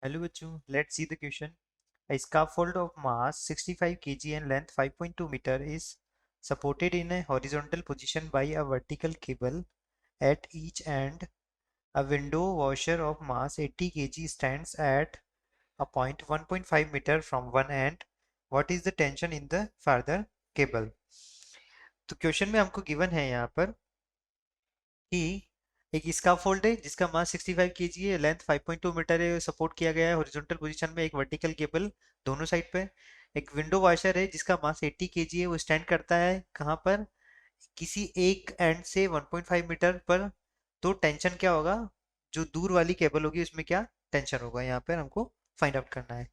Hello बच्चों, let's see the question. A scaffold of mass 65 kg and length 5.2 meter is supported in a horizontal position by a vertical cable at each end. A window washer of mass 80 kg stands at a point 1.5 meter from one end. What is the tension in the further cable? तो question में हमको given है यहाँ पर कि एक scaffold है जिसका मास 65 केजी है, लेंथ 5.2 मीटर है, सपोर्ट किया गया है हॉरिजॉन्टल पोजीशन में एक वर्टिकल केबल दोनों साइड पे। एक विंडो वॉशर है जिसका मास 80 केजी है, वो स्टैंड करता है कहाँ पर, किसी एक एंड से 1.5 मीटर पर। तो टेंशन क्या होगा, जो दूर वाली केबल होगी उसमें क्या टेंशन होगा, यहाँ पर हमको फाइंड आउट करना है।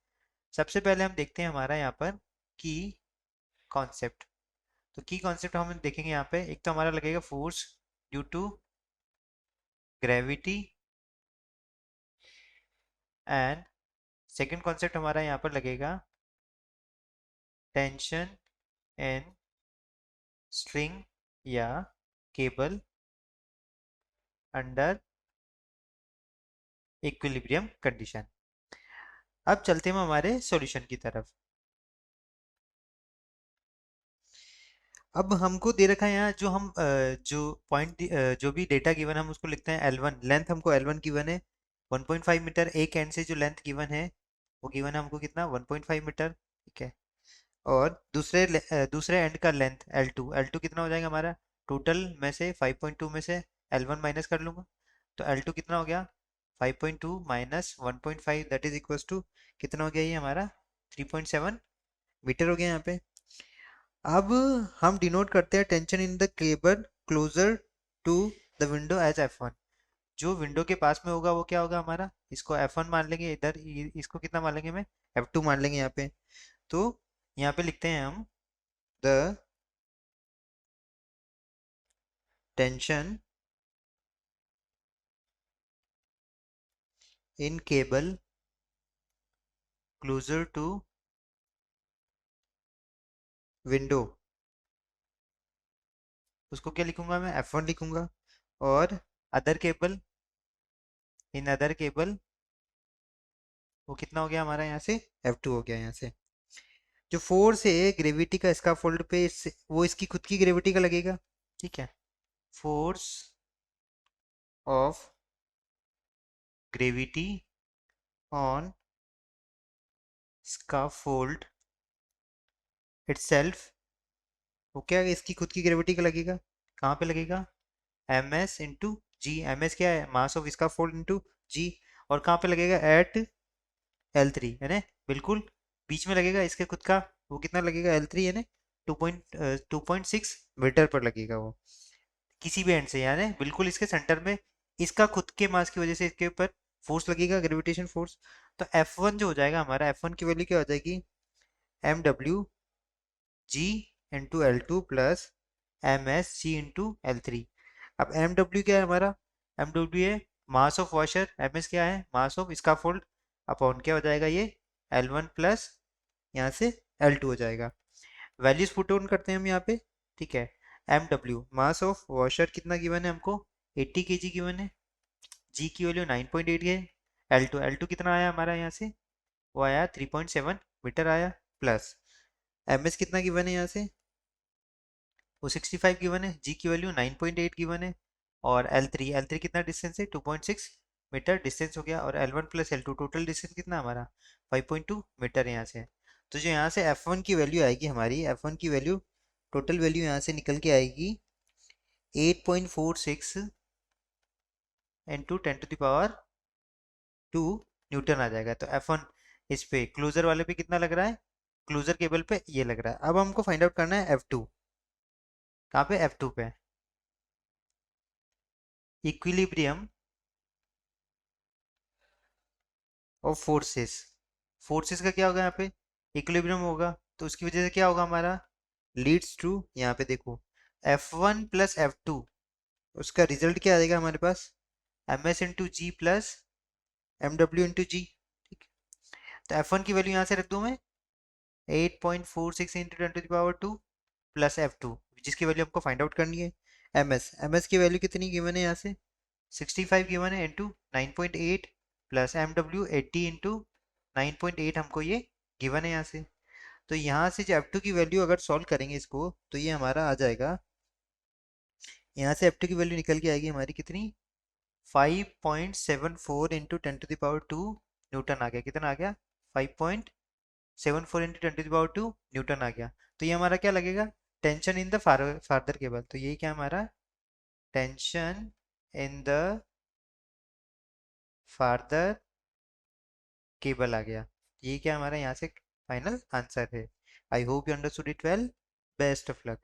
सबसे पहले हम देखते हैं हमारा यहाँ पर की कॉन्सेप्ट। तो की कॉन्सेप्ट हम देखेंगे यहाँ पे, एक तो हमारा लगेगा force due to gravity, and second concept हमारा यहाँ पर लगेगा टेंशन इन स्ट्रिंग या केबल अंडर इक्विलिब्रियम कंडीशन। अब चलते हैं हम हमारे सॉल्यूशन की तरफ। अब हमको दे रखा है यहाँ जो हम जो पॉइंट जो भी डेटा गिवन है हम उसको लिखते हैं L1। लेंथ हमको L1 गिवन है 1.5 मीटर, एक एंड से जो लेंथ गिवन है वो गिवन है हमको कितना 1.5 मीटर, ठीक है। और दूसरे एंड का लेंथ L2 कितना हो जाएगा हमारा, टोटल में से 5.2 में से L1 माइनस कर लूंगा, तो L2 कितना हो गया 5.2 minus 1.5 that is equals to कितना हो गया, ये हमारा 3.7 मीटर हो गया यहाँ पे। अब हम डिनोट करते हैं tension in the cable closer to the window as F1। जो विंडो के पास में होगा वो क्या होगा हमारा, इसको F1 मान लेंगे, इधर इसको कितना मान लेंगे, मैं F2 मान लेंगे यहाँ पे। तो यहाँ पे लिखते हैं हम the tension in cable closer to window, उसको क्या लिखूंगा मैं F1 लिखूंगा। और other cable, in other cable वो कितना हो गया हमारा यहाँ से F2 हो गया यहाँ से। जो फोर्स है ग्रेविटी का स्काफोल्ड पे वो इसकी खुद की ग्रेविटी का लगेगा, ठीक है। Force of gravity on scaffold itself, वो क्या है, इसकी खुद की ग्रेविटी का लगेगा। कहाँ पे लगेगा, एम एस इंटू जी। एम एस क्या है, मास ऑफ इसका फोल्ड इंटू जी। और कहाँ पे लगेगा, एट L3 है ना, बिल्कुल बीच में लगेगा इसके खुद का। वो कितना लगेगा L3 है ना, 2.6 मीटर पर लगेगा वो, किसी भी एंड से, यानी बिल्कुल इसके सेंटर में। इसका खुद के मास की वजह से इसके ऊपर फोर्स लगेगा, ग्रेविटेशन फोर्स। तो F1 जो हो जाएगा हमारा, F1 की वैल्यू क्या हो जाएगी, MWG into L2 plus MSG into L3। अब MW क्या है हमारा, MW है मास ऑफ वॉशर, MS क्या है मास ऑफ स्काफोल्ड, अपॉन क्या हो जाएगा ये L1 प्लस यहाँ से L2 हो जाएगा। वैल्यूज पुट ऑन करते हैं हम यहाँ पे, ठीक है। MW मास ऑफ वॉशर कितना गिवन है हमको, 80 केजी गिवन है, G की वैल्यू 9.8 है। L2 कितना आया हमारा यहाँ से, वो आया 3.7 मीटर आया, प्लस MS कितना गिवन है यहाँ से, वो 65 गिवन है, G की वैल्यू 9.8 गिवन है। और L3 कितना डिस्टेंस है, 2.6 मीटर डिस्टेंस हो गया। और L1 plus L2 total distance कितना हमारा 5.2 मीटर यहाँ से। तो जो यहाँ से F1 की वैल्यू आएगी हमारी, F1 की वैल्यू टोटल वैल्यू यहाँ से निकल के आएगी 8.46 इंटू 10⁻² न्यूटन आ जाएगा। तो F1 इस पे क्लोजर वाले पे कितना लग रहा है, क्लोजर केबल पे ये लग रहा है। अब हमको फाइंड आउट करना है F2, कहाँ पे F2 पे, इक्विलिब्रियम ऑफ फोर्सेस। फोर्सेस का क्या होगा यहाँ पे, इक्विलिब्रियम होगा, तो उसकी वजह से क्या होगा हमारा, लीड्स टू, यहाँ पे देखो F1 प्लस F2, उसका रिजल्ट क्या आएगा हमारे पास, MS इंटू जी प्लस MW इंटू जी, ठीक। तो F1 की वैल्यू यहाँ से रख दूँ मैं 8.46 इंटू 10⁻² प्लस F2, जिसकी वैल्यू हमको फाइंड आउट करनी है। MS की वैल्यू कितनी गिवन है यहाँ से 65 गिवन है, into 9.8 plus M W 80 into 9.8 हमको ये गिवन है यहाँ से। तो यहाँ से जो F2 की वैल्यू अगर सॉल्व करेंगे इसको तो ये हमारा आ जाएगा, यहाँ से F2 की वैल्यू निकल के आएगी हमारी कितनी, 5.74 इंटू 10⁻²। न्यूटन आ गया, कितना आ गया, 5.74 इंटू 10⁻², न्यूटन आ गया। तो ये हमारा क्या लगेगा, tension in the farther cable. तो ये क्या हमारा tension in the farther cable आ गया। ये क्या हमारा यहाँ से फाइनल आंसर है। I hope you understood it well. Best of luck.